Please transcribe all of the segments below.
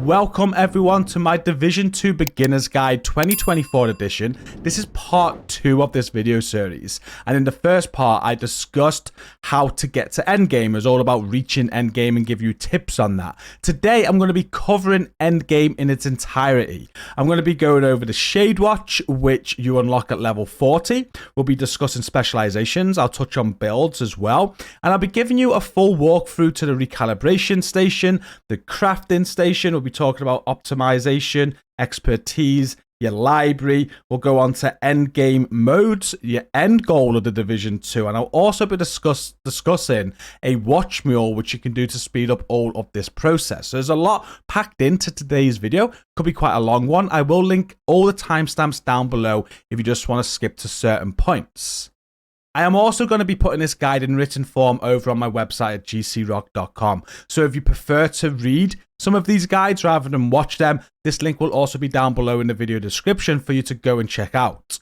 Welcome everyone to my Division 2 Beginner's Guide 2024 edition. This is part 2 of this video series, and in the first part I discussed how to get to Endgame. It was all about reaching Endgame and give you tips on that. Today I'm going to be covering Endgame in its entirety. I'm going to be going over the SHD Watch, which you unlock at level 40. We'll be discussing specializations. I'll touch on builds as well, and I'll be giving you a full walkthrough to the Recalibration Station, the crafting station. We'll be talking about optimization, expertise, your library. We'll go on to end game modes, your end goal of the Division 2, and I'll also be discussing a watch mule, which you can do to speed up all of this process. So there's a lot packed into today's video. Could be quite a long one. I will link all the timestamps down below if you just want to skip to certain points. I am also going to be putting this guide in written form over on my website at GCROCK.com. So if you prefer to read some of these guides rather than watch them, this link will also be down below in the video description for you to go and check out.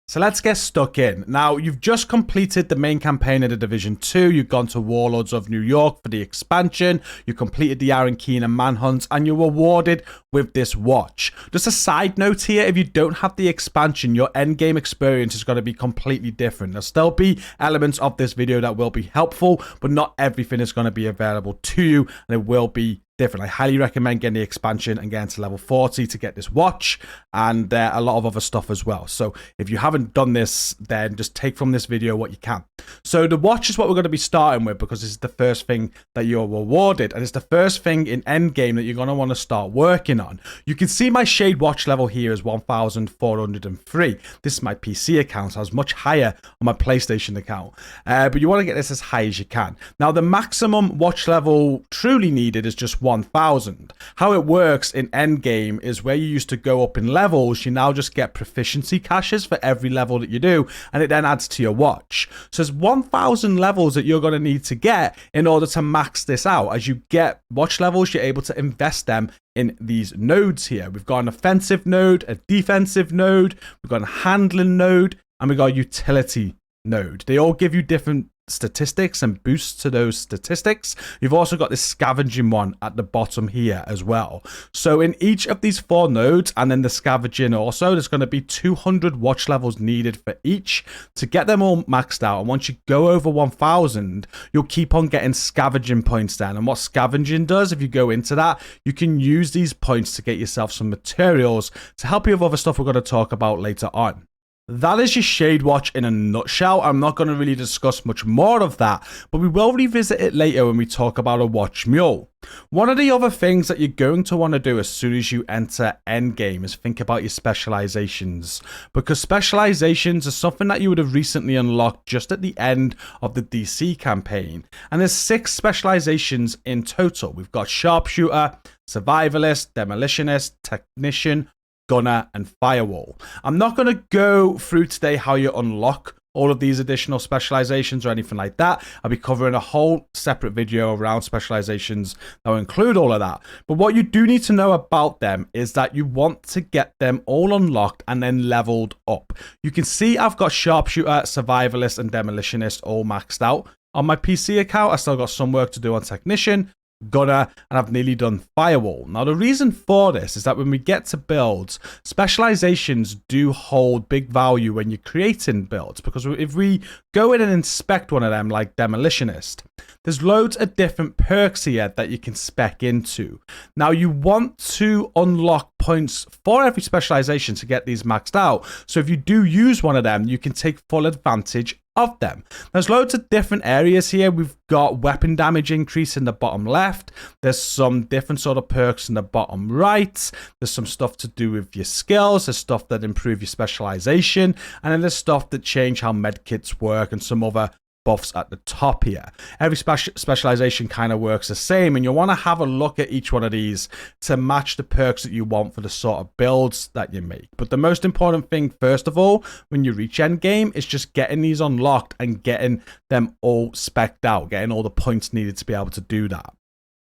So let's get stuck in. Now, you've just completed the main campaign of the Division 2. You've gone to Warlords of New York for the expansion. You completed the Aaron Keenan manhunt, and you're rewarded with this watch. Just a side note here, if you don't have the expansion, your endgame experience is going to be completely different. There'll still be elements of this video that will be helpful, but not everything is going to be available to you, and it will be different. I highly recommend getting the expansion and getting to level 40 to get this watch and a lot of other stuff as well. So if you haven't done this, then just take from this video what you can. So the watch is what we're going to be starting with because this is the first thing that you're rewarded, and it's the first thing in endgame that you're going to want to start working on. You can see my SHD Watch level here is 1403. This is my PC account, so I was much higher on my PlayStation account, but you want to get this as high as you can. Now the maximum watch level truly needed is just 1000. How it works in endgame is where you used to go up in levels, you now just get proficiency caches for every level that you do, and it then adds to your watch. So there's 1000 levels that you're going to need to get in order to max this out. As you get watch levels, you're able to invest them in these nodes here. We've got an offensive node, a defensive node, we've got a handling node, and we've got a utility node. They all give you different statistics and boosts to those statistics. You've also got this scavenging one at the bottom here as well. So in each of these 4 nodes, and then the scavenging also, there's going to be 200 watch levels needed for each to get them all maxed out. And once you go over 1000, you'll keep on getting scavenging points then. And what scavenging does, if you go into that, you can use these points to get yourself some materials to help you with other stuff we're going to talk about later on. That is your SHD Watch in a nutshell. I'm not going to really discuss much more of that, but we will revisit it later when we talk about a watch mule. One of the other things that you're going to want to do as soon as you enter endgame is think about your specializations, because specializations are something that you would have recently unlocked just at the end of the DC campaign, and there's 6 specializations in total. We've got sharpshooter, survivalist, demolitionist, technician, gunner, and firewall. I'm not going to go through today how you unlock all of these additional specializations or anything like that. I'll be covering a whole separate video around specializations that will include all of that. But what you do need to know about them is that you want to get them all unlocked and then leveled up. You can see I've got sharpshooter, survivalist, and demolitionist all maxed out on my PC account. I still got some work to do on technician, gunner, and I've nearly done firewall. Now the reason for this is that when we get to builds, specializations do hold big value when you're creating builds, because if we go in and inspect one of them like demolitionist, there's loads of different perks here that you can spec into. Now you want to unlock points for every specialization to get these maxed out, so if you do use one of them, you can take full advantage of them. There's loads of different areas here. We've got weapon damage increase in the bottom left. There's some different sort of perks in the bottom right. There's some stuff to do with your skills. There's stuff that improve your specialization, and then there's stuff that change how medkits work and some other buffs at the top here. Every specialization kind of works the same, and you'll want to have a look at each one of these to match the perks that you want for the sort of builds that you make. But the most important thing, first of all, when you reach endgame, is just getting these unlocked and getting them all specced out, getting all the points needed to be able to do that.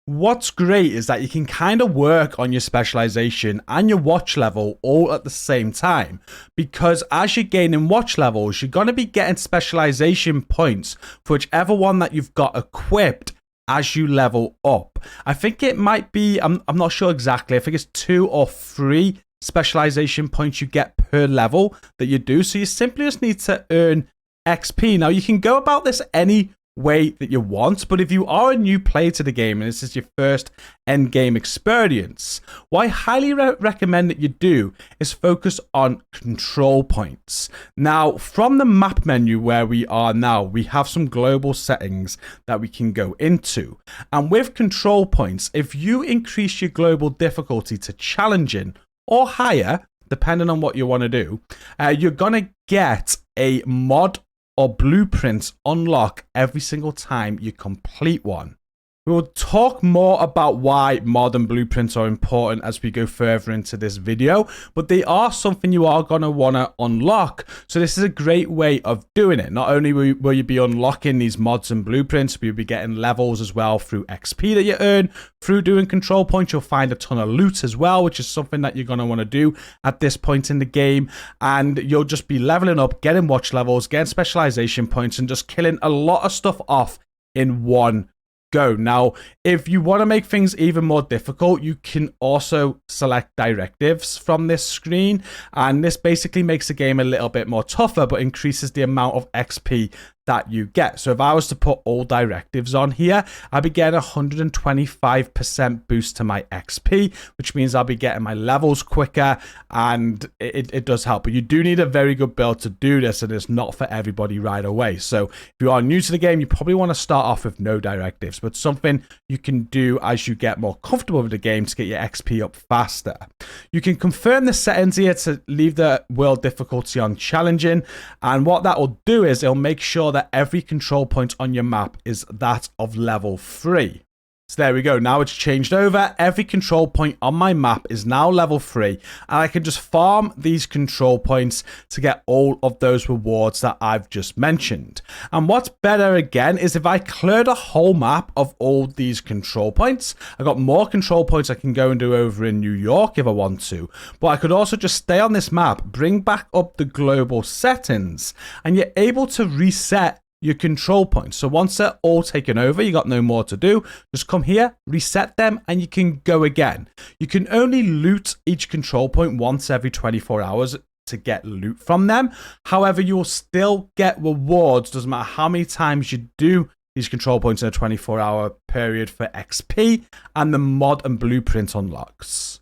What's great is that you can kind of work on your specialization and your watch level all at the same time, because as you're gaining watch levels, you're going to be getting specialization points for whichever one that you've got equipped as you level up. I think it might be, I'm not sure exactly, I think it's 2 or 3 specialization points you get per level that you do. So you simply just need to earn XP. Now you can go about this any way that you want, but if you are a new player to the game and this is your first end game experience, what I highly recommend that you do is focus on control points. Now from the map menu where we are now, we have some global settings that we can go into, and with control points, if you increase your global difficulty to challenging or higher, depending on what you want to do, you're gonna get a mod or blueprints unlock every single time you complete one. We will talk more about why mod and blueprints are important as we go further into this video, but they are something you are going to want to unlock. So this is a great way of doing it. Not only will you be unlocking these mods and blueprints, but you'll be getting levels as well through XP that you earn. Through doing control points, you'll find a ton of loot as well, which is something that you're going to want to do at this point in the game. And you'll just be leveling up, getting watch levels, getting specialization points, and just killing a lot of stuff off in one go. Now, if you want to make things even more difficult, you can also select directives from this screen, and this basically makes the game a little bit more tougher, but increases the amount of XP that you get. So if I was to put all directives on here, I'd be getting 125% boost to my XP, which means I'll be getting my levels quicker, and it does help. But you do need a very good build to do this, and it's not for everybody right away. So if you are new to the game, you probably want to start off with no directives, but something you can do as you get more comfortable with the game to get your XP up faster. You can confirm the settings here to leave the world difficulty on challenging, and what that will do is it'll make sure that every control point on your map is that of level 3. So there we go. Now it's changed over. Every control point on my map is now level 3, and I can just farm these control points to get all of those rewards that I've just mentioned. And what's better again is if I clear the whole map of all these control points, I got more control points I can go and do over in New York if I want to, but I could also just stay on this map, bring back up the global settings, and you're able to reset your control points. So once they're all taken over, you got no more to do. Just come here, reset them, and you can go again. You can only loot each control point once every 24 hours to get loot from them. However, you'll still get rewards, doesn't matter how many times you do these control points in a 24-hour period for XP and the mod and blueprint unlocks.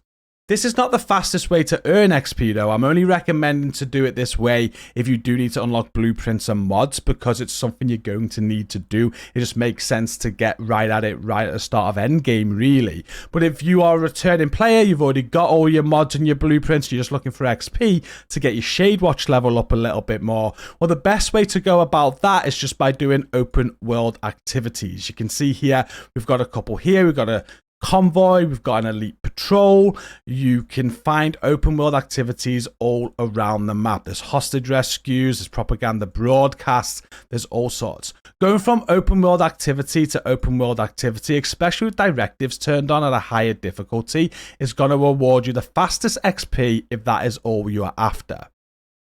This is not the fastest way to earn XP though. I'm only recommending to do it this way if you do need to unlock blueprints and mods, because it's something you're going to need to do. It just makes sense to get right at it right at the start of endgame, really. But if you are a returning player, you've already got all your mods and your blueprints, you're just looking for XP to get your SHD Watch level up a little bit more, well, the best way to go about that is just by doing open world activities. You can see here, we've got a couple here. We've got a convoy, we've got an elite patrol. You can find open world activities all around the map. There's hostage rescues, there's propaganda broadcasts, there's all sorts. Going from open world activity to open world activity, especially with directives turned on at a higher difficulty, is going to reward you the fastest XP if that is all you are after.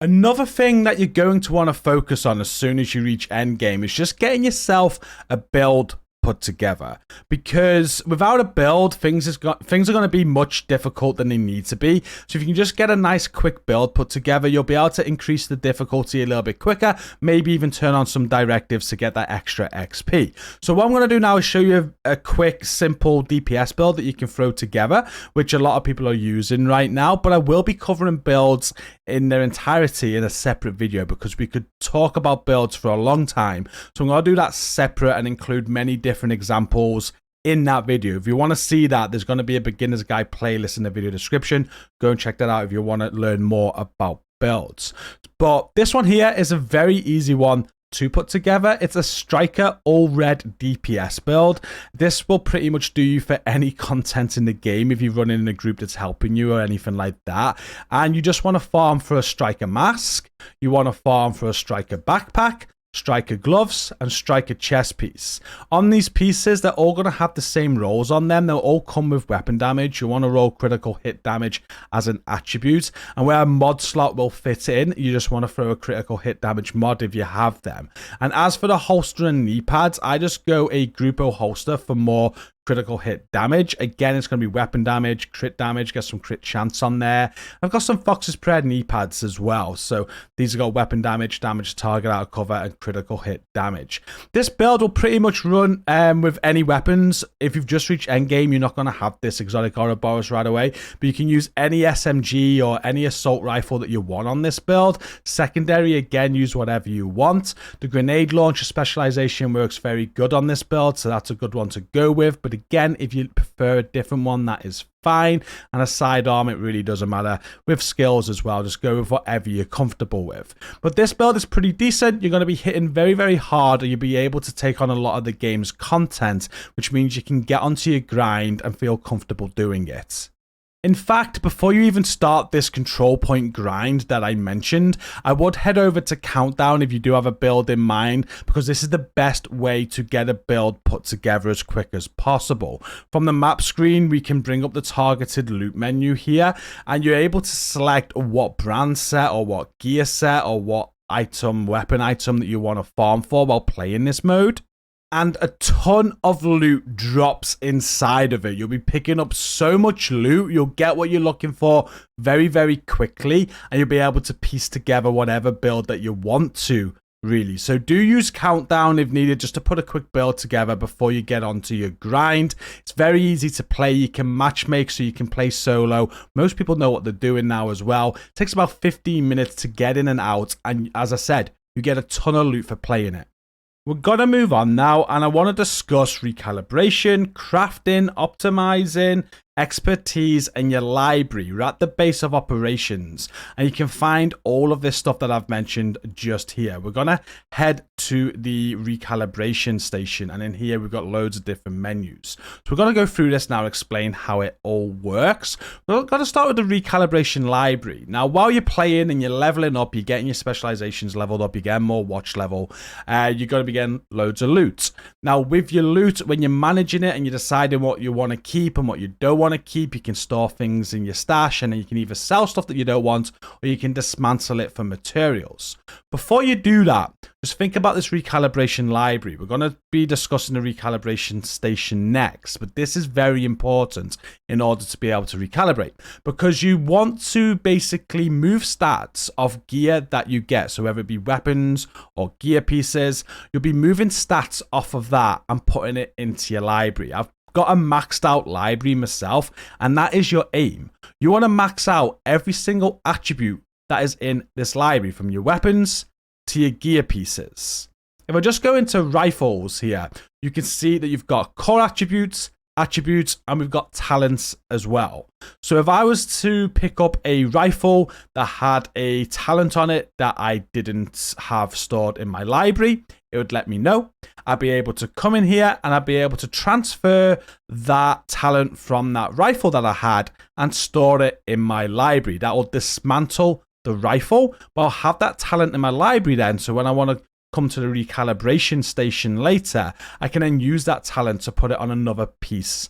Another thing that you're going to want to focus on as soon as you reach endgame is just getting yourself a build put together, because without a build, things are going to be much difficult than they need to be. So if you can just get a nice quick build put together, you'll be able to increase the difficulty a little bit quicker, maybe even turn on some directives to get that extra XP. So what I'm going to do now is show you a quick simple DPS build that you can throw together, which a lot of people are using right now, but I will be covering builds in their entirety in a separate video, because we could talk about builds for a long time. So I'm going to do that separate and include many different examples in that video. If you want to see that, there's going to be a beginner's guide playlist in the video description. Go and check that out if you want to learn more about builds. But this one here is a very easy one to put together. It's a striker all red DPS build. This will pretty much do you for any content in the game if you're running in a group that's helping you or anything like that, and you just want to farm for a striker mask, you want to farm for a striker backpack, striker gloves, and striker chest piece. On these pieces, they're all going to have the same rolls on them. They'll all come with weapon damage. You want to roll critical hit damage as an attribute, and where a mod slot will fit in, you just want to throw a critical hit damage mod if you have them. And as for the holster and knee pads, I just go a Grupo holster for more critical hit damage. Again, it's going to be weapon damage, crit damage, get some crit chance on there. I've got some Fox's Prayer knee pads as well. So these have got weapon damage, damage target out of cover, and critical hit damage. This build will pretty much run with any weapons. If you've just reached endgame, you're not going to have this exotic Ouroboros right away, but you can use any SMG or any assault rifle that you want on this build. Secondary, again, use whatever you want. The grenade launcher specialization works very good on this build, so that's a good one to go with. But again, if you prefer a different one, that is fine. And a sidearm, it really doesn't matter. With skills as well, just go with whatever you're comfortable with. But this build is pretty decent. You're going to be hitting very, very hard, and you'll be able to take on a lot of the game's content, which means you can get onto your grind and feel comfortable doing it. In fact, before you even start this control point grind that I mentioned, I would head over to Countdown if you do have a build in mind, because this is the best way to get a build put together as quick as possible. From the map screen, we can bring up the targeted loot menu here, and you're able to select what brand set or what gear set or what item, weapon item that you want to farm for while playing this mode. And a ton of loot drops inside of it. You'll be picking up so much loot. You'll get what you're looking for very, very quickly, and you'll be able to piece together whatever build that you want to, really. So do use Countdown if needed, just to put a quick build together before you get onto your grind. It's very easy to play. You can matchmake, so you can play solo. Most people know what they're doing now as well. It takes about 15 minutes to get in and out, and as I said, you get a ton of loot for playing it. We're going to move on now, and I want to discuss recalibration, crafting, optimizing, expertise, and your library. You're at the base of operations, and you can find all of this stuff that I've mentioned just here. We're going to head to the recalibration station, and in here we've got loads of different menus. So we're going to go through this now, explain how it all works. We're going to start with the recalibration library. Now, while you're playing and you're leveling up, you're getting your specializations leveled up, you're getting more watch level, you're going to be getting loads of loot. Now, with your loot, when you're managing it and you're deciding what you want to keep and what you don't want to keep, you can store things in your stash, and then you can either sell stuff that you don't want, or you can dismantle it for materials. Before you do that, just think about this recalibration library. We're going to be discussing the recalibration station next, but this is very important in order to be able to recalibrate, because you want to basically move stats of gear that you get. So whether it be weapons or gear pieces, you'll be moving stats off of that and putting it into your library. I've got a maxed out library myself, and that is your aim. You want to max out every single attribute that is in this library, from your weapons to your gear pieces. If I just go into rifles here, you can see that you've got core attributes, and we've got talents as well. So if I was to pick up a rifle that had a talent on it that I didn't have stored in my library, it would let me know. I'd be able to come in here and I'd be able to transfer that talent from that rifle that I had and store it in my library. That will dismantle the rifle, but I'll have that talent in my library then. So when I want to come to the recalibration station later, I can then use that talent to put it on another piece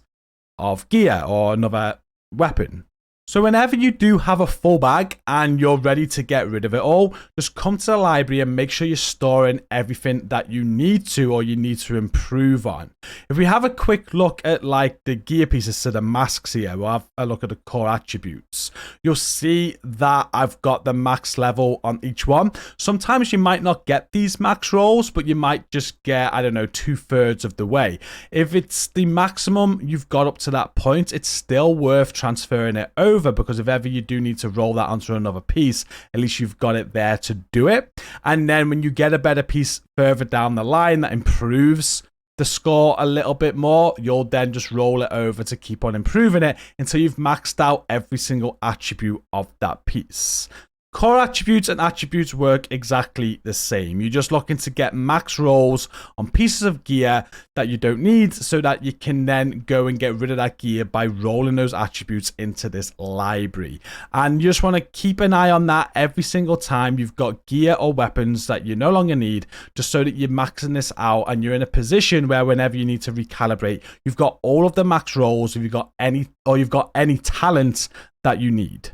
of gear or another weapon. So whenever you do have a full bag and you're ready to get rid of it all, just come to the library and make sure you're storing everything that you need to or you need to improve on. If we have a quick look at like the gear pieces, so the masks here, we'll have a look at the core attributes. You'll see that I've got the max level on each one. Sometimes you might not get these max rolls, but you might just get, I don't know, 2/3 of the way. If it's the maximum you've got up to that point, it's still worth transferring it over, because if ever you do need to roll that onto another piece, at least you've got it there to do it. And then when you get a better piece further down the line that improves the score a little bit more, you'll then just roll it over to keep on improving it until you've maxed out every single attribute of that piece. Core attributes and attributes work exactly the same. You're just looking to get max rolls on pieces of gear that you don't need so that you can then go and get rid of that gear by rolling those attributes into this library. And you just want to keep an eye on that every single time you've got gear or weapons that you no longer need, just so that you're maxing this out and you're in a position where whenever you need to recalibrate, you've got all of the max rolls, if you've got any talents that you need.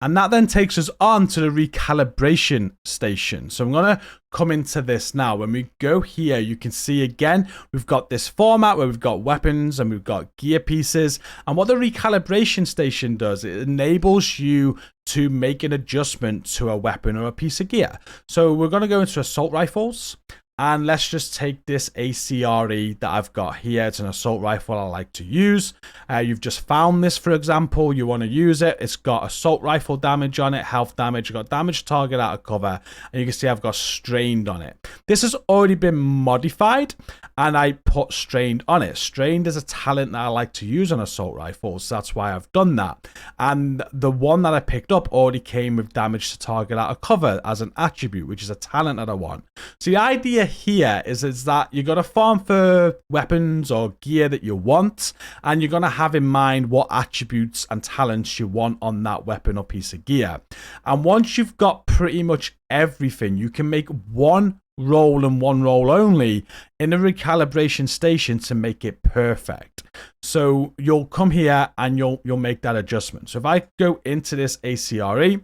And that then takes us on to the recalibration station. So I'm going to come into this now. When we go here, you can see again, we've got this format where we've got weapons and we've got gear pieces. And what the recalibration station does, it enables you to make an adjustment to a weapon or a piece of gear. So we're going to go into assault rifles. And let's just take this ACRE that I've got here. It's an assault rifle I like to use. You've just found this, for example. You want to use it. It's got assault rifle damage on it, health damage. I've got damage target out of cover. And you can see I've got strained on it. This has already been modified, and I put strained on it. Strained is a talent that I like to use on assault rifles. So that's why I've done that. And the one that I picked up already came with damage to target out of cover as an attribute, which is a talent that I want. So the idea here is that you're going to farm for weapons or gear that you want, and you're going to have in mind what attributes and talents you want on that weapon or piece of gear. And once you've got pretty much everything, you can make one roll and one roll only in the recalibration station to make it perfect. So you'll come here and you'll make that adjustment. So if I go into this ACRE,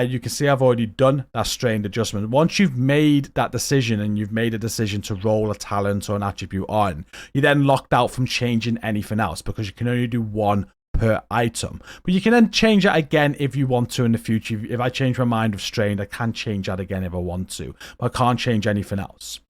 you can see I've already done that strained adjustment. Once you've made that decision and you've made a decision to roll a talent or an attribute on, you're then locked out from changing anything else because you can only do one per item. But you can then change that again if you want to in the future. If I change my mind of strained, I can change that again if I want to, but I can't change anything else.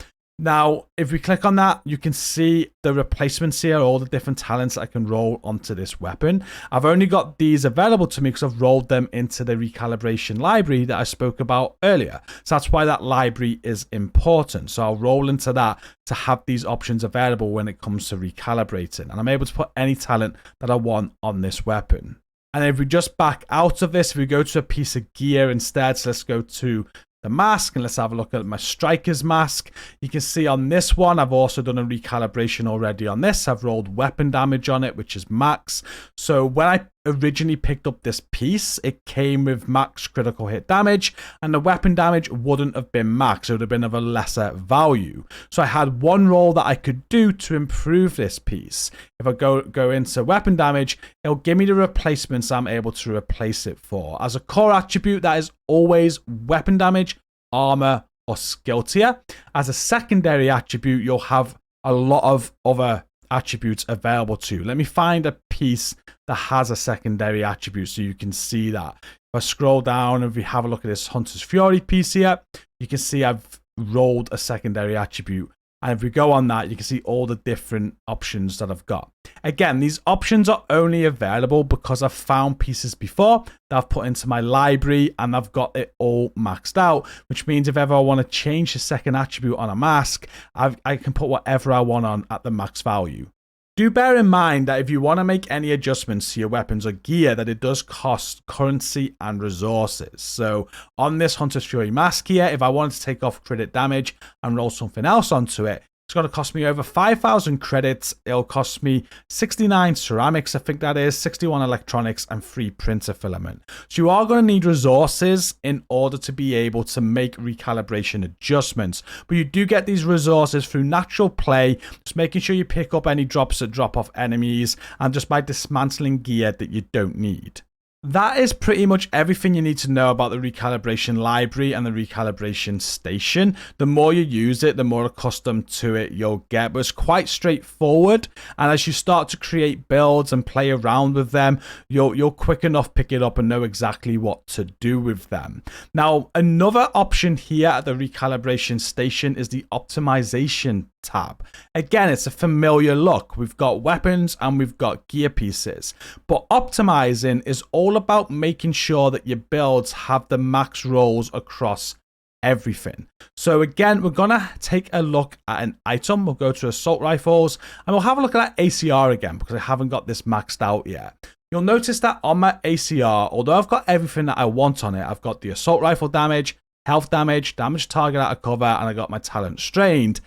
Now, if we click on that, you can see the replacements here, all the different talents that I can roll onto this weapon. I've only got these available to me because I've rolled them into the recalibration library that I spoke about earlier. So that's why that library is important. So I'll roll into that to have these options available when it comes to recalibrating. And I'm able to put any talent that I want on this weapon. And if we just back out of this, if we go to a piece of gear instead, so let's go to the mask and let's have a look at my striker's mask. You can see on this one, I've also done a recalibration already on this. I've rolled weapon damage on it, which is max. So when I originally picked up this piece, it came with max critical hit damage, and the weapon damage wouldn't have been max. It would have been of a lesser value. So I had one roll that I could do to improve this piece. If I go into weapon damage, it'll give me the replacements I'm able to replace it for. As a core attribute, that is always weapon damage, armor, or skill tier. As a secondary attribute, you'll have a lot of other attributes available to. Let me find a piece that has a secondary attribute so you can see that. If I scroll down and we have a look at this Hunter's Fury piece here, you can see I've rolled a secondary attribute. And if we go on that, you can see all the different options that I've got. Again, these options are only available because I've found pieces before that I've put into my library and I've got it all maxed out, which means if ever I want to change the second attribute on a mask, I can put whatever I want on at the max value. Do bear in mind that if you want to make any adjustments to your weapons or gear, that it does cost currency and resources. So on this Hunter's Fury mask here, if I wanted to take off credit damage and roll something else onto it, it's going to cost me over 5,000 credits. It'll cost me 69 ceramics, I think that is, 61 electronics, and 3 printer filament. So you are going to need resources in order to be able to make recalibration adjustments. But you do get these resources through natural play, just making sure you pick up any drops that drop off enemies, and just by dismantling gear that you don't need. That is pretty much everything you need to know about the recalibration library and the recalibration station. The more you use it, the more accustomed to it you'll get, but it's quite straightforward. And as you start to create builds and play around with them, you'll quick enough pick it up and know exactly what to do with them. Now, another option here at the recalibration station is the optimization tab. Again, it's a familiar look. We've got weapons and we've got gear pieces, but optimizing is all about making sure that your builds have the max rolls across everything. So again, we're gonna take a look at an item. We'll go to assault rifles and we'll have a look at that ACR again because I haven't got this maxed out yet. you'll notice that on my ACR, although I've got everything that I want on it, I've got the assault rifle damage, health damage, damage target out of cover, and I got my talent strained.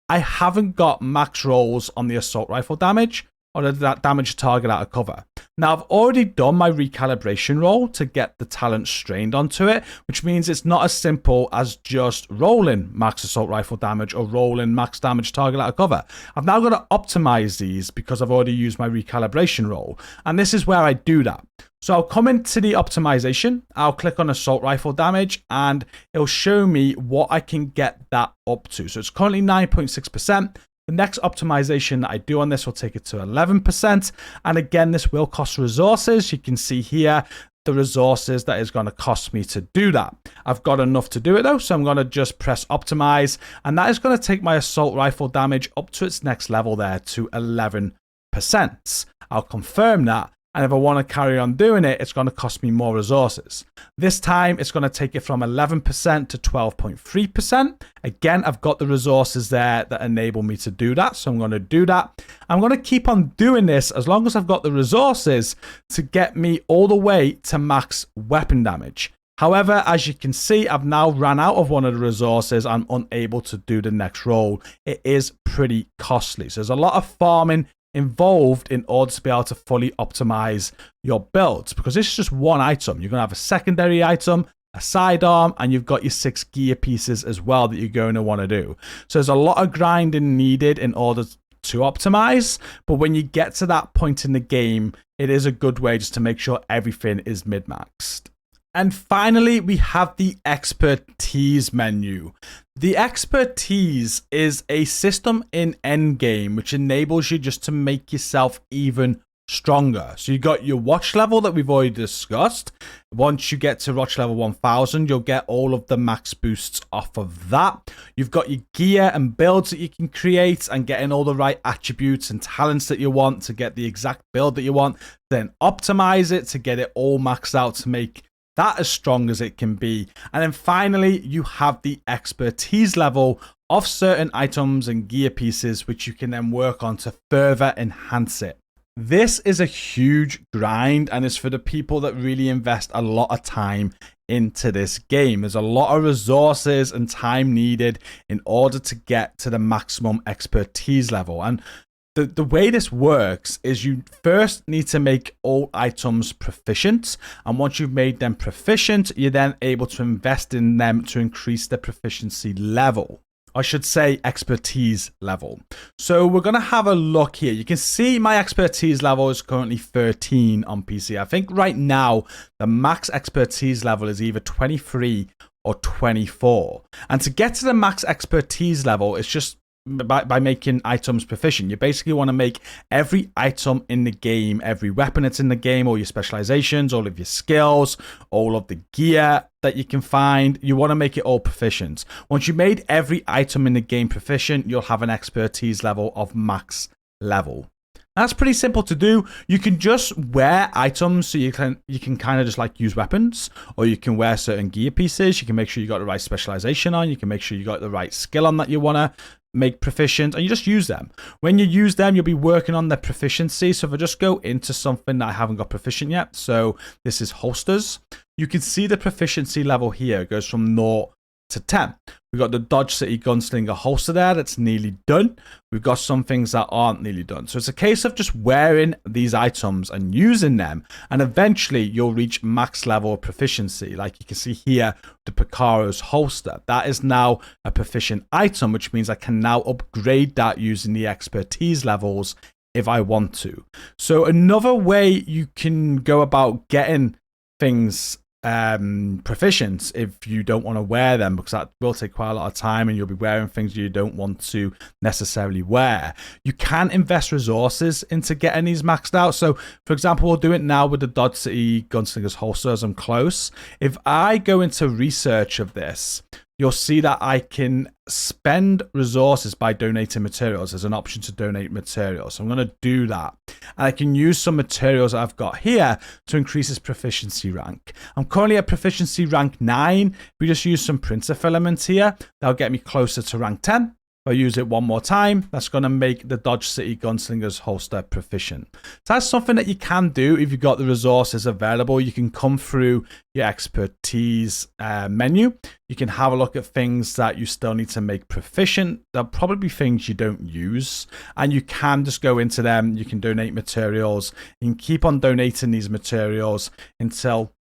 I haven't got max rolls on the assault rifle damage or that damage target out of cover. Now, I've already done my recalibration roll to get the talent strained onto it, which means it's not as simple as just rolling max assault rifle damage or rolling max damage target out of cover. I've now got to optimize these because I've already used my recalibration roll, and this is where I do that. So I'll come into the optimization, I'll click on assault rifle damage, and it'll show me what I can get that up to. So it's currently 9.6%. The next optimization that I do on this will take it to 11%. And again, this will cost resources. You can see here the resources that is going to cost me to do that. I've got enough to do it though, so I'm going to just press optimize, and that is going to take my assault rifle damage up to its next level there to 11%. I'll confirm that. And if I want to carry on doing it, it's going to cost me more resources. This time, it's going to take it from 11% to 12.3%. Again, I've got the resources there that enable me to do that. So I'm going to do that. I'm going to keep on doing this as long as I've got the resources to get me all the way to max weapon damage. However, as you can see, I've now ran out of one of the resources. I'm unable to do the next roll. It is pretty costly. So there's a lot of farming involved in order to be able to fully optimize your builds, because this is just one item. You're going to have a secondary item, a sidearm, and you've got your 6 gear pieces as well that you're going to want to do. So there's a lot of grinding needed in order to optimize, but when you get to that point in the game, it is a good way just to make sure everything is mid-maxed. And finally, we have the expertise menu. The expertise is a system in Endgame which enables you just to make yourself even stronger. So you got your watch level that we've already discussed. Once you get to watch level 1000, you'll get all of the max boosts off of that. You've got your gear and builds that you can create and getting all the right attributes and talents that you want to get the exact build that you want. Then optimize it to get it all maxed out to make that as strong as it can be. And then finally, you have the expertise level of certain items and gear pieces, which you can then work on to further enhance it. This is a huge grind, and it's for the people that really invest a lot of time into this game. There's a lot of resources and time needed in order to get to the maximum expertise level. And the way this works is you first need to make all items proficient. And once you've made them proficient, you're then able to invest in them to increase their proficiency level. I should say expertise level. So we're going to have a look here. You can see my expertise level is currently 13 on PC. I think right now the max expertise level is either 23 or 24. And to get to the max expertise level, it's just by making items proficient. You basically want to make every item in the game, every weapon that's in the game, all your specializations, all of your skills, all of the gear that you can find, you want to make it all proficient. Once you made every item in the game proficient, you'll have an expertise level of max level. That's pretty simple to do. You can just wear items, so you can kind of just like use weapons, or you can wear certain gear pieces. You can make sure you got the right specialization on. You can make sure you got the right skill on that you want to make proficient, and you just use them. When you use them, you'll be working on their proficiency. So if I just go into something that I haven't got proficient yet, so this is holsters, you can see the proficiency level here. It goes from 0 to 10. We've got the Dodge City Gunslinger holster there that's nearly done. We've got some things that aren't nearly done. So it's a case of just wearing these items and using them, and eventually you'll reach max level of proficiency. Like you can see here, the Picaro's holster. That is now a proficient item, which means I can now upgrade that using the expertise levels if I want to. So another way you can go about getting things proficient if you don't want to wear them, because that will take quite a lot of time and you'll be wearing things you don't want to necessarily wear. You can invest resources into getting these maxed out. So for example, we'll do it now with the Dodge City Gunslinger's holster as I'm close. If I go into research of this, you'll see that I can spend resources by donating materials. There's an option to donate materials. So I'm going to do that. And I can use some materials that I've got here to increase this proficiency rank. I'm currently at proficiency rank 9. We just use some printer filaments here. That'll get me closer to rank 10. If I use it one more time, that's going to make the Dodge City Gunslinger's holster proficient. So that's something that you can do if you've got the resources available. You can come through your expertise menu. You can have a look at things that you still need to make proficient. There'll probably be things you don't use, and you can just go into them. You can donate materials. You can keep on donating these materials until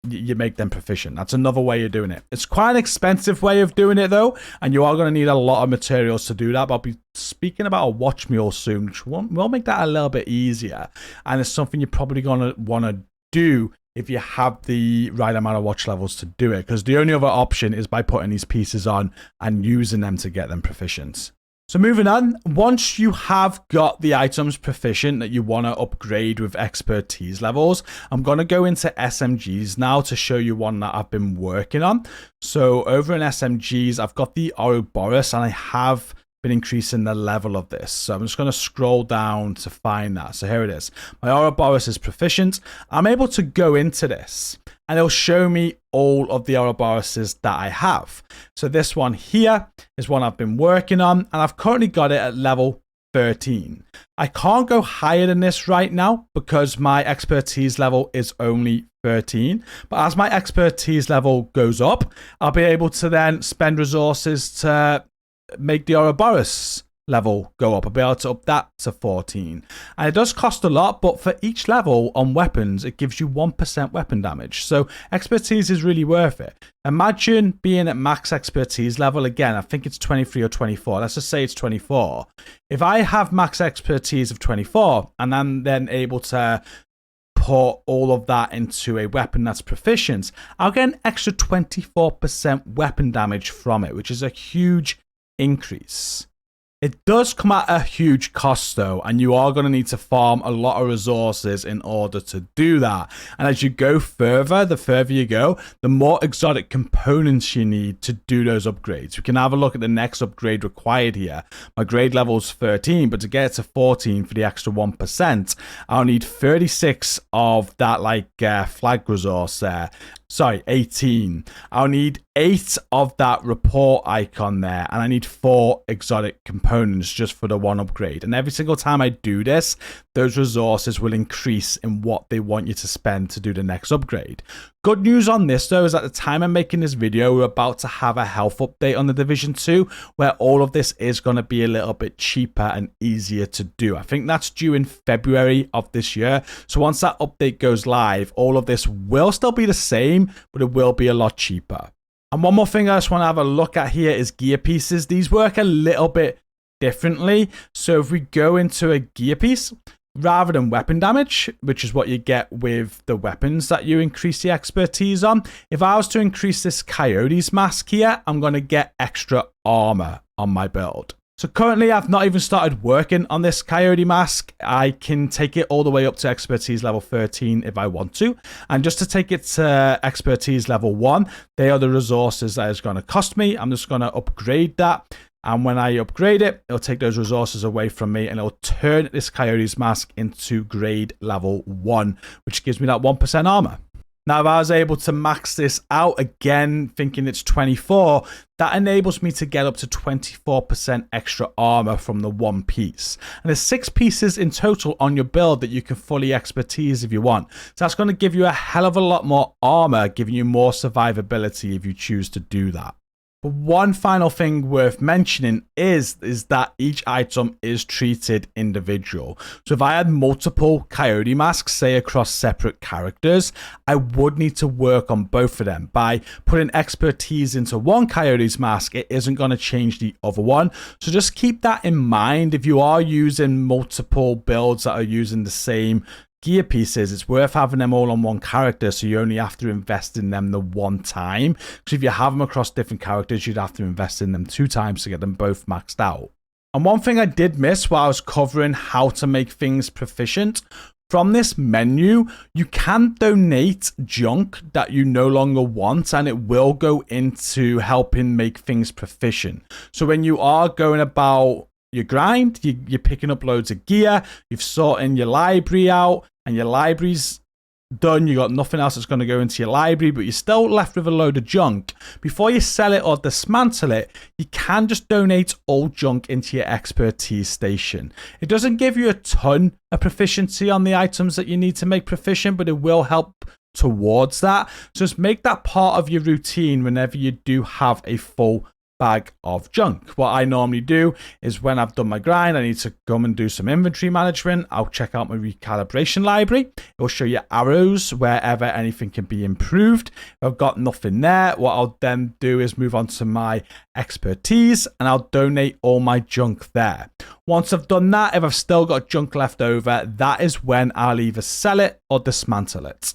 you make them proficient. That's another way of doing it. It's quite an expensive way of doing it though, and you are going to need a lot of materials to do that. But I'll be speaking about a watch mule soon, which will make that a little bit easier, and it's something you're probably going to want to do if you have the right amount of watch levels to do it, because the only other option is by putting these pieces on and using them to get them proficient. So moving on, once you have got the items proficient that you want to upgrade with expertise levels, I'm going to go into SMGs now to show you one that I've been working on. So over in SMGs, I've got the Ouroboros, and I have been increasing the level of this. So I'm just going to scroll down to find that. So here it is. My Ouroboros is proficient. I'm able to go into this, and it'll show me all of the Ouroboroses that I have. So this one here is one I've been working on, and I've currently got it at level 13. I can't go higher than this right now because my expertise level is only 13. But as my expertise level goes up, I'll be able to then spend resources to make the Ouroboros level go up. I'll be able to up that to 14. And it does cost a lot, but for each level on weapons, it gives you 1% weapon damage. So expertise is really worth it. Imagine being at max expertise level. Again, I think it's 23 or 24. Let's just say it's 24. If I have max expertise of 24 and I'm then able to put all of that into a weapon that's proficient, I'll get an extra 24% weapon damage from it, which is a huge increase. It does come at a huge cost though, and you are going to need to farm a lot of resources in order to do that. And as you go further, the further you go, the more exotic components you need to do those upgrades. We can have a look at the next upgrade required here. My grade level is 13, but to get it to 14 for the extra 1%, I'll need 36 of that flag resource there. Sorry, 18. I'll need 8 of that report icon there, and I need 4 exotic components just for the one upgrade. And every single time I do this, those resources will increase in what they want you to spend to do the next upgrade. Good news on this though is at the time I'm making this video, we're about to have a health update on the Division 2 where all of this is going to be a little bit cheaper and easier to do. I think that's due in February of this year. So once that update goes live, all of this will still be the same, but it will be a lot cheaper. And one more thing I just want to have a look at here is gear pieces. These work a little bit differently. So if we go into a gear piece, rather than weapon damage, which is what you get with the weapons that you increase the expertise on, if I was to increase this Coyote's mask here, I'm going to get extra armor on my build. So currently I've not even started working on this Coyote mask. I can take it all the way up to expertise level 13 if I want to. And just to take it to expertise level 1, they are the resources that is going to cost me. I'm just going to upgrade that. And when I upgrade it, it'll take those resources away from me and it'll turn this Coyote's mask into grade level 1, which gives me that 1% armor. Now, if I was able to max this out again, thinking it's 24, that enables me to get up to 24% extra armor from the one piece. And there's 6 pieces in total on your build that you can fully expertise if you want. So that's going to give you a hell of a lot more armor, giving you more survivability if you choose to do that. But one final thing worth mentioning is that each item is treated individual. So if I had multiple Coyote masks, say across separate characters, I would need to work on both of them. By putting expertise into one Coyote's mask, it isn't going to change the other one. So just keep that in mind. If you are using multiple builds that are using the same gear pieces, it's worth having them all on one character, so you only have to invest in them the one time. Because if you have them across different characters, you'd have to invest in them 2 times to get them both maxed out. And one thing I did miss while I was covering how to make things proficient, from this menu, you can donate junk that you no longer want, and it will go into helping make things proficient. So when you are going about your grind, you're picking up loads of gear, you've sorting your library out, and your library's done, you got nothing else that's going to go into your library, but you're still left with a load of junk. Before you sell it or dismantle it, you can just donate all junk into your expertise station. It doesn't give you a ton of proficiency on the items that you need to make proficient, but it will help towards that. So just make that part of your routine whenever you do have a full bag of junk. What I normally do is when I've done my grind, I need to come and do some inventory management. I'll check out my recalibration library. It will show you arrows wherever anything can be improved. If I've got nothing there, what I'll then do is move on to my expertise and I'll donate all my junk there. Once I've done that, if I've still got junk left over, that is when I'll either sell it or dismantle it.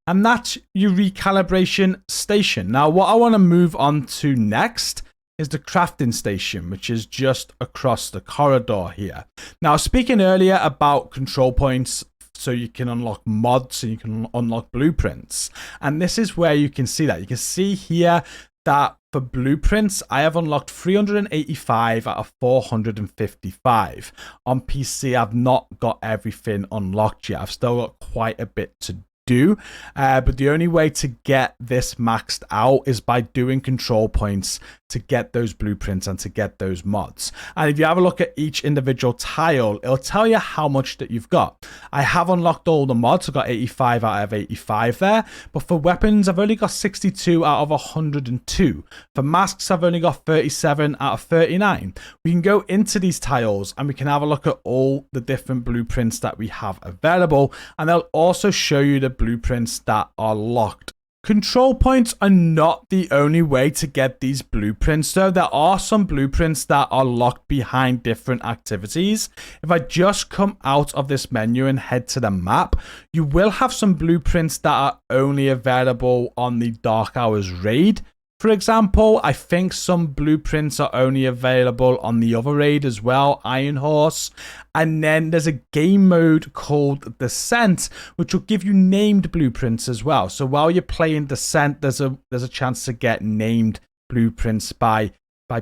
And that's your recalibration station. Now, what I want to move on to next is the crafting station, which is just across the corridor here. Now, speaking earlier about control points, so you can unlock mods and you can unlock blueprints. And this is where you can see that. You can see here that for blueprints, I have unlocked 385 out of 455. On PC, I've not got everything unlocked yet. I've still got quite a bit to do, but the only way to get this maxed out is by doing control points to get those blueprints and to get those mods. And if you have a look at each individual tile, it'll tell you how much that you've got. I have unlocked all the mods. I've got 85 out of 85 there, but for weapons, I've only got 62 out of 102. For masks, I've only got 37 out of 39. We can go into these tiles and we can have a look at all the different blueprints that we have available, and they'll also show you the blueprints that are locked. Control points are not the only way to get these blueprints, though. There are some blueprints that are locked behind different activities. If I just come out of this menu and head to the map, you will have some blueprints that are only available on the Dark Hours raid. For example, I think some blueprints are only available on the other raid as well, Iron Horse. And then there's a game mode called Descent, which will give you named blueprints as well. So while you're playing Descent, there's a chance to get named blueprints by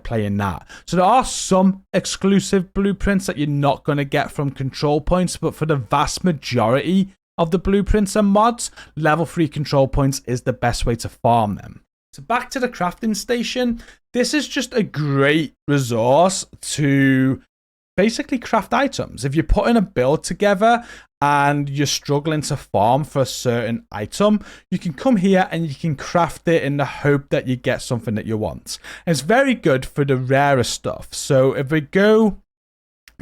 playing that. So there are some exclusive blueprints that you're not going to get from control points, but for the vast majority of the blueprints and mods, level 3 control points is the best way to farm them. So back to the crafting station. This is just a great resource to basically craft items. If you're putting a build together and you're struggling to farm for a certain item, you can come here and you can craft it in the hope that you get something that you want. And it's very good for the rarer stuff. So if we go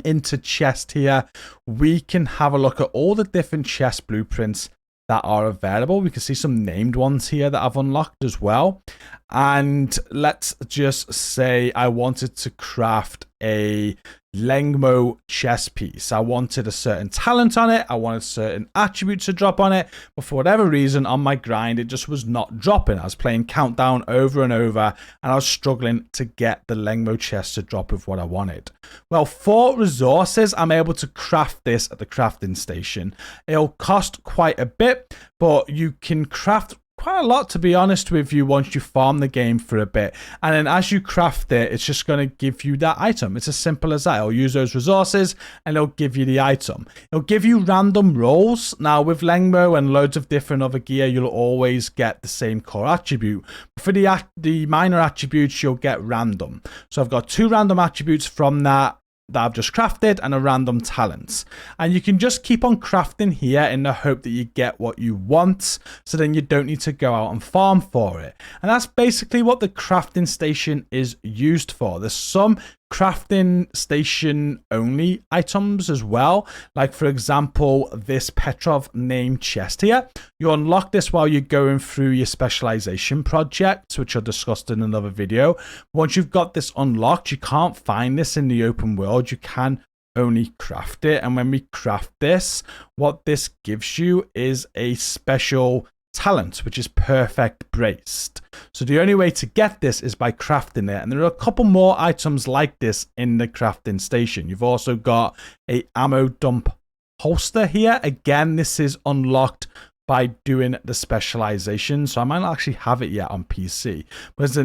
into chest here, we can have a look at all the different chest blueprints that are available. We can see some named ones here that I've unlocked as well. And let's just say I wanted to craft a Lengmo chest piece. I wanted a certain talent on it. I wanted certain attributes to drop on it. But for whatever reason, on my grind, it just was not dropping. I was playing Countdown over and over, and I was struggling to get the Lengmo chest to drop with what I wanted. Well, for resources, I'm able to craft this at the crafting station. It'll cost quite a bit, but you can craft quite a lot, to be honest with you, once you farm the game for a bit. And then as you craft it, it's just going to give you that item. It's as simple as that. It'll use those resources and it'll give you the item. It'll give you random rolls. Now with Lengmo and loads of different other gear, you'll always get the same core attribute. For the minor attributes, you'll get random. So I've got 2 random attributes from that I've just crafted and a random talent. And you can just keep on crafting here in the hope that you get what you want, so then you don't need to go out and farm for it. And that's basically what the crafting station is used for. There's some crafting station only items as well, like for example this Petrov named chest here. You unlock this while you're going through your specialization projects, which are discussed in another video. Once you've got this unlocked, you can't find this in the open world. You can only craft it, and when we craft this, what this gives you is a special talent, which is perfect braced. So the only way to get this is by crafting it, and there are a couple more items like this in the crafting station. You've also got a ammo dump holster here. Again, this is unlocked by doing the specialization, so I might not actually have it yet on PC, but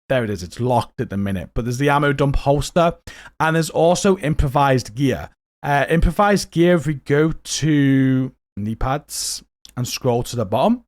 there it is. It's locked at the minute, but there's the ammo dump holster, and there's also improvised gear. Improvised gear, if we go to knee pads, and scroll to the bottom.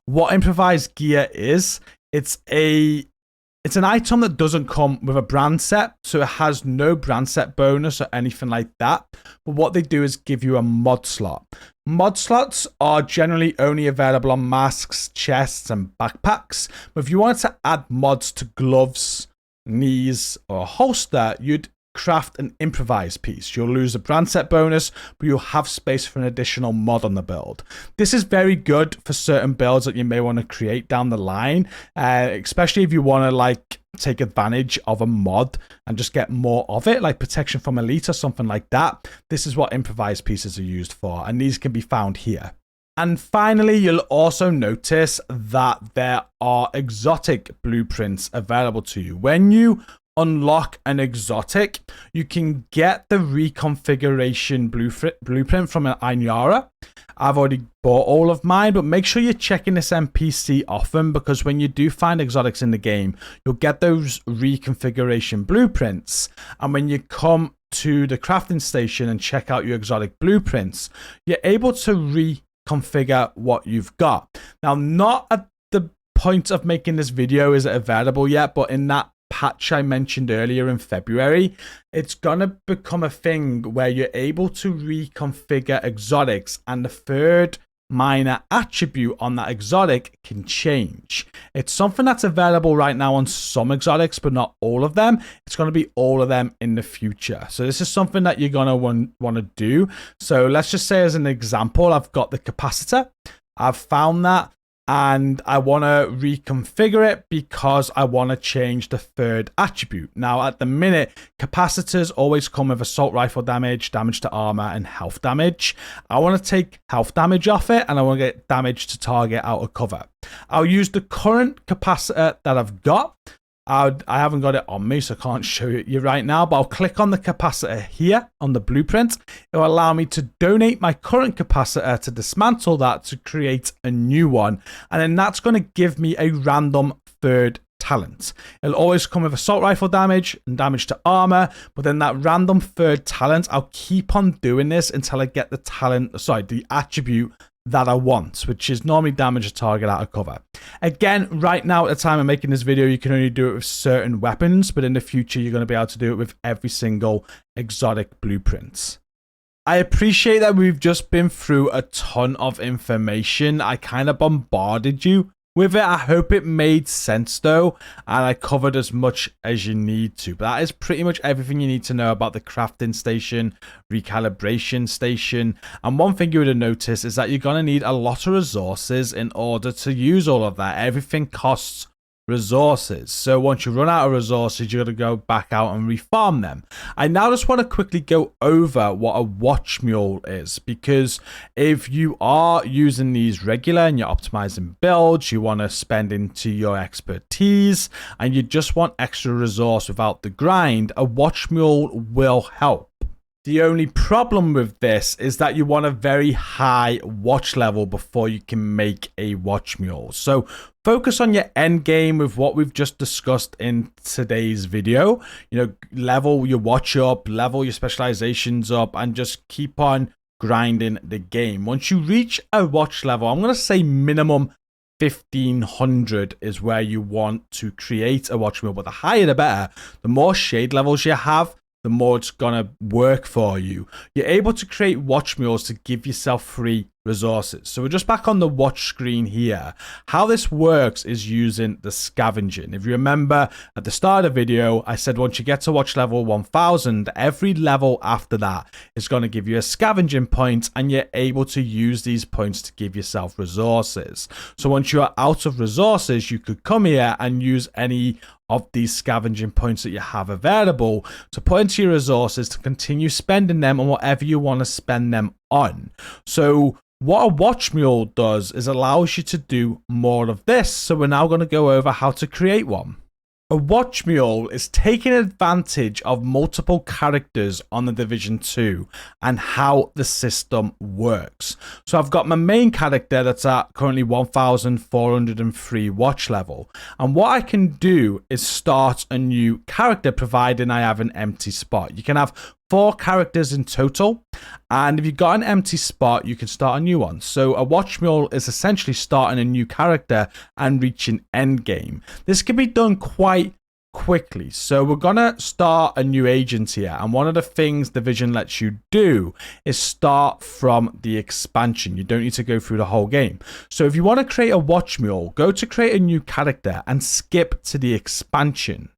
What improvised gear is, it's an item that doesn't come with a brand set, so it has no brand set bonus or anything like that. But what they do is give you a mod slot. Mod slots are generally only available on masks, chests, and backpacks. But if you wanted to add mods to gloves, knees, or a holster, you'd craft an improvised piece. You'll lose a brand set bonus, but you'll have space for an additional mod on the build. This is very good for certain builds that you may want to create down the line, especially if you want to like take advantage of a mod and just get more of it, like protection from elite or something like that. This is what improvised pieces are used for, and these can be found here. And finally, you'll also notice that there are exotic blueprints available to you. When you unlock an exotic, you can get the reconfiguration blueprint from an Ainara. I've already bought all of mine, but make sure you're checking this NPC often, because when you do find exotics in the game, you'll get those reconfiguration blueprints. And when you come to the crafting station and check out your exotic blueprints, you're able to reconfigure what you've got. Now, not at the point of making this video is it available yet, but in that patch I mentioned earlier in February, it's gonna become a thing where you're able to reconfigure exotics, and the third minor attribute on that exotic can change. It's something that's available right now on some exotics, but not all of them. It's going to be all of them in the future. So this is something that you're going to want to do. So let's just say, as an example, I've got the capacitor. I've found that, and I want to reconfigure it because I want to change the third attribute. Now, at the minute, capacitors always come with assault rifle damage, damage to armor, and health damage. I want to take health damage off it, and I want to get damage to target out of cover. I'll use the current capacitor that I've got. I haven't got it on me, so I can't show it you right now, but I'll click on the capacitor here on the blueprint. It will allow me to donate my current capacitor to dismantle that to create a new one. And then that's going to give me a random third talent. It'll always come with assault rifle damage and damage to armor, but then that random third talent, I'll keep on doing this until I get the attribute that I want, which is normally damage a target out of cover. Again, right now at the time of making this video, you can only do it with certain weapons, but in the future, you're going to be able to do it with every single exotic blueprint. I appreciate that we've just been through a ton of information. I kind of bombarded you with it. I hope it made sense though, and I covered as much as you need to. But that is pretty much everything you need to know about the crafting station, recalibration station. And one thing you would have noticed is that you're going to need a lot of resources in order to use all of that. Everything costs resources. So once you run out of resources, you're going to go back out and refarm them. I now just want to quickly go over what a watch mule is, because if you are using these regular and you're optimizing builds, you want to spend into your expertise and you just want extra resource without the grind, a watch mule will help. The only problem with this is that you want a very high watch level before you can make a watch mule. So focus on your end game with what we've just discussed in today's video. You know, level your watch up, level your specializations up, and just keep on grinding the game. Once you reach a watch level, I'm going to say minimum 1500 is where you want to create a watch mule, but the higher the better. The more shade levels you have, the more it's gonna work for you. You're able to create watch mules to give yourself free resources. So we're just back on the watch screen here. How this works is using the scavenging. If you remember at the start of the video, I said once you get to watch level 1000, every level after that is going to give you a scavenging point, and you're able to use these points to give yourself resources. So once you're out of resources, you could come here and use any of these scavenging points that you have available to put into your resources to continue spending them on whatever you want to spend them on. So what a watch mule does is allows you to do more of this. So we're now going to go over how to create one. A watch mule is taking advantage of multiple characters on the Division 2 and how the system works. So I've got my main character that's at currently 1403 watch level. And what I can do is start a new character providing I have an empty spot. You can have 4 characters in total, and if you've got an empty spot, you can start a new one. So a watch mule is essentially starting a new character and reaching endgame. This can be done quite quickly. So we're gonna start a new agent here, and one of the things Division lets you do is start from the expansion. You don't need to go through the whole game. So if you want to create a watch mule, go to create a new character and skip to the expansion.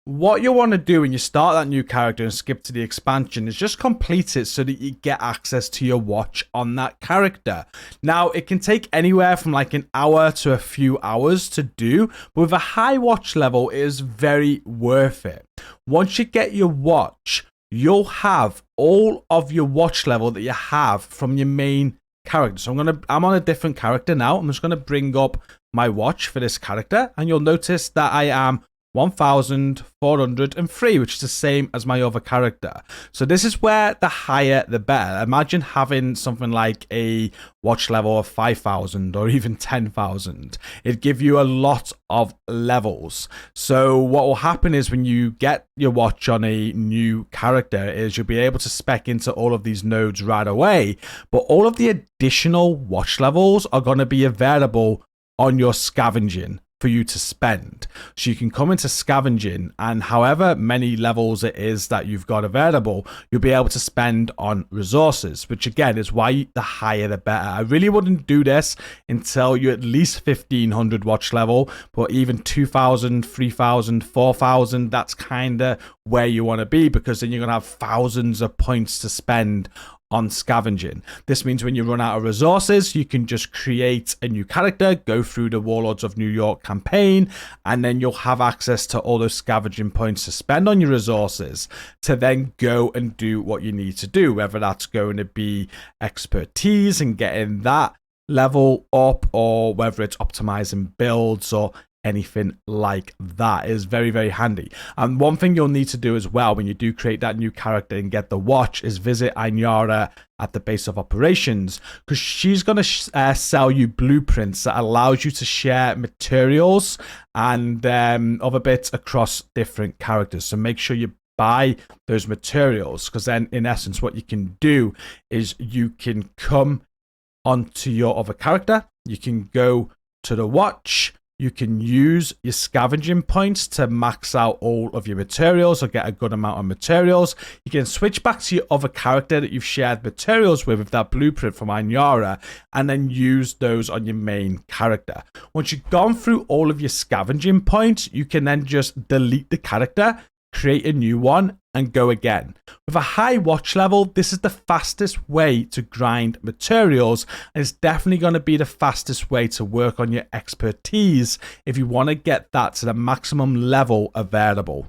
What you want to do when you start that new character and skip to the expansion is just complete it so that you get access to your watch on that character. Now, it can take anywhere from like an hour to a few hours to do, but with a high watch level, it is very worth it. Once you get your watch, you'll have all of your watch level that you have from your main character. So I'm on a different character now. I'm just going to bring up my watch for this character, and you'll notice that I am 1,403, which is the same as my other character. So this is where the higher the better. Imagine having something like a watch level of 5,000 or even 10,000. It'd give you a lot of levels. So what will happen is when you get your watch on a new character is you'll be able to spec into all of these nodes right away, but all of the additional watch levels are going to be available on your scavenging for you to spend. So you can come into scavenging, and however many levels it is that you've got available, you'll be able to spend on resources, which again is why the higher the better. I really wouldn't do this until you're at least 1,500 watch level, but even 2,000, 3,000, 4,000, that's kind of where you want to be, because then you're going to have thousands of points to spend on scavenging. This means when you run out of resources, you can just create a new character, go through the Warlords of New York campaign, and then you'll have access to all those scavenging points to spend on your resources to then go and do what you need to do, whether that's going to be expertise and getting that level up, or whether it's optimizing builds or anything like that. Is very, very handy. And one thing you'll need to do as well when you do create that new character and get the watch is visit Ainara at the base of operations, because she's going to sell you blueprints that allows you to share materials and other bits across different characters. So make sure you buy those materials, because then in essence what you can do is you can come onto your other character, you can go to the watch, you can use your scavenging points to max out all of your materials or get a good amount of materials. You can switch back to your other character that you've shared materials with that blueprint from Ainara, and then use those on your main character. Once you've gone through all of your scavenging points, you can then just delete the character, create a new one, and go again. With a high watch level, this is the fastest way to grind materials, and it's definitely going to be the fastest way to work on your expertise if you want to get that to the maximum level available.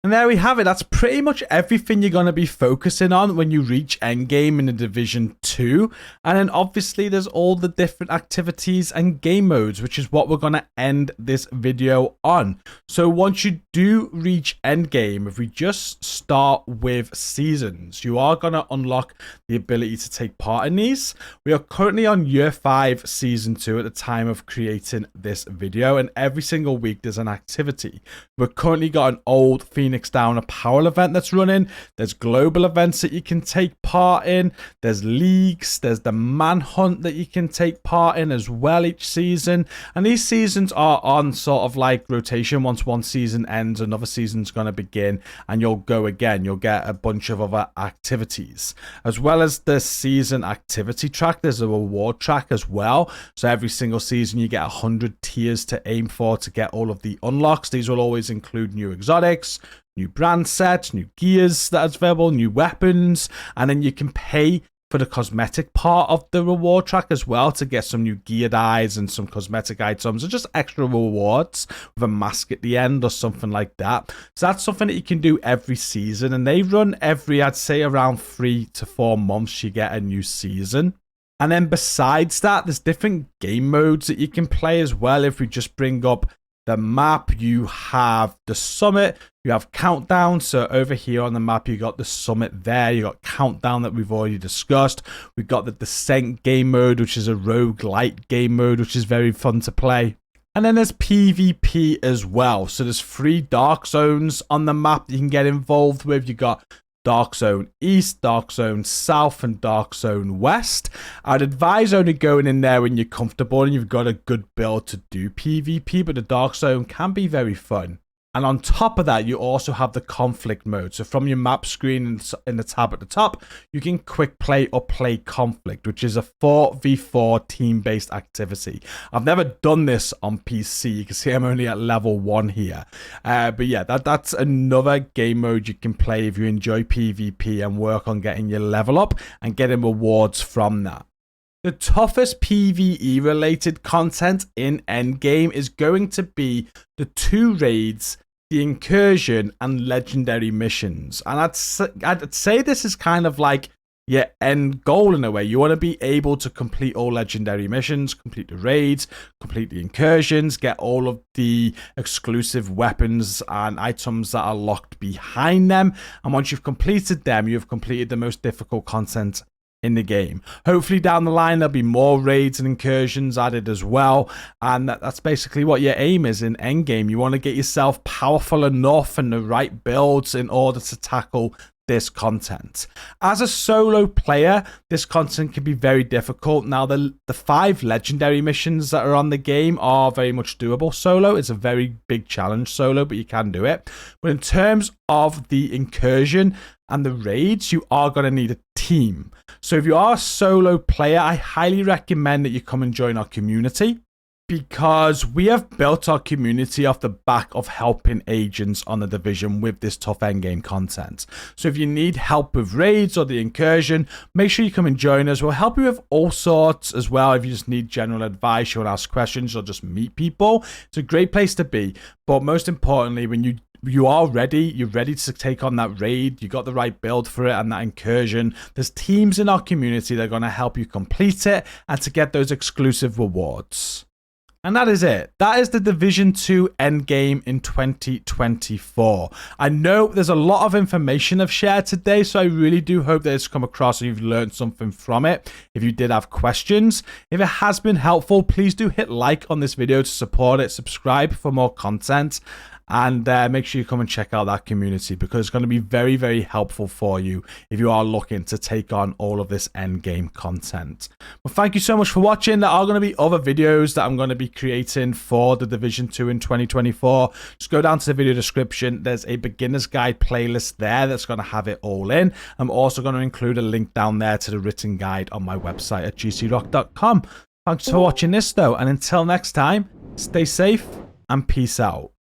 And there we have it. That's pretty much everything you're going to be focusing on when you reach endgame in the Division 2. And then obviously there's all the different activities and game modes, which is what we're going to end this video on. So once you do reach endgame, if we just start with seasons, you are going to unlock the ability to take part in these. We are currently on year 5, season 2 at the time of creating this video, and every single week there's an activity. We've currently got an old Phoenix Down apparel event that's running. There's global events that you can take part in. There's leagues. There's the manhunt that you can take part in as well each season. And these seasons are on sort of like rotation. Once one season ends, another season's going to begin, and you'll go again. You'll get a bunch of other activities. As well as the season activity track, there's a reward track as well. So every single season you get 100 tiers to aim for to get all of the unlocks. These will always include new exotics, new brand sets, new gears that are available, new weapons, and then you can pay for the cosmetic part of the reward track as well to get some new gear dyes and some cosmetic items, or just extra rewards with a mask at the end or something like that. So that's something that you can do every season, and they run every, I'd say, around 3 to 4 months you get a new season. And then besides that, there's different game modes that you can play as well. If we just bring up the map, you have the summit, you have countdown. So over here on the map, you got the summit there, you got countdown that we've already discussed. We've got the descent game mode, which is a roguelite game mode, which is very fun to play. And then there's PvP as well. So there's 3 dark zones on the map that you can get involved with. You got Dark Zone East, Dark Zone South, and Dark Zone West. I'd advise only going in there when you're comfortable and you've got a good build to do PvP, but the Dark Zone can be very fun. And on top of that, you also have the conflict mode. So from your map screen in the tab at the top, you can quick play or play conflict, which is a 4v4 team-based activity. I've never done this on PC. You can see I'm only at level 1 here. But yeah, that's another game mode you can play if you enjoy PvP and work on getting your level up and getting rewards from that. The toughest PvE related content in Endgame is going to be the 2 raids, the incursion, and legendary missions. And I'd say this is kind of like your end goal in a way. You want to be able to complete all legendary missions, complete the raids, complete the incursions, get all of the exclusive weapons and items that are locked behind them. And once you've completed them, you've completed the most difficult content in the game. Hopefully down the line there'll be more raids and incursions added as well, and that's basically what your aim is in Endgame. You want to get yourself powerful enough and the right builds in order to tackle this content. As a solo player, this content can be very difficult. Now the 5 legendary missions that are on the game are very much doable solo. It's a very big challenge solo, but you can do it. But in terms of the incursion and the raids, you are going to need a team. So if you are a solo player, I highly recommend that you come and join our community, because we have built our community off the back of helping agents on the Division with this tough endgame content. So if you need help with raids or the incursion, make sure you come and join us. We'll help you with all sorts as well. If you just need general advice, you want to ask questions or just meet people, it's a great place to be. But most importantly, when you are ready, you're ready to take on that raid, you got the right build for it and that incursion, there's teams in our community that are going to help you complete it and to get those exclusive rewards. And that is it. That is the Division 2 Endgame in 2024. I know there's a lot of information I've shared today, so I really do hope that it's come across and you've learned something from it. If you did have questions, if it has been helpful, please do hit like on this video to support it, subscribe for more content, and make sure you come and check out that community, because it's going to be very, very helpful for you if you are looking to take on all of this endgame content. Well, thank you so much for watching. There are going to be other videos that I'm going to be creating for the Division 2 in 2024. Just go down to the video description. There's a beginner's guide playlist there that's going to have it all in. I'm also going to include a link down there to the written guide on my website at GCROCK.com. Thanks for watching this though, and until next time, stay safe and peace out.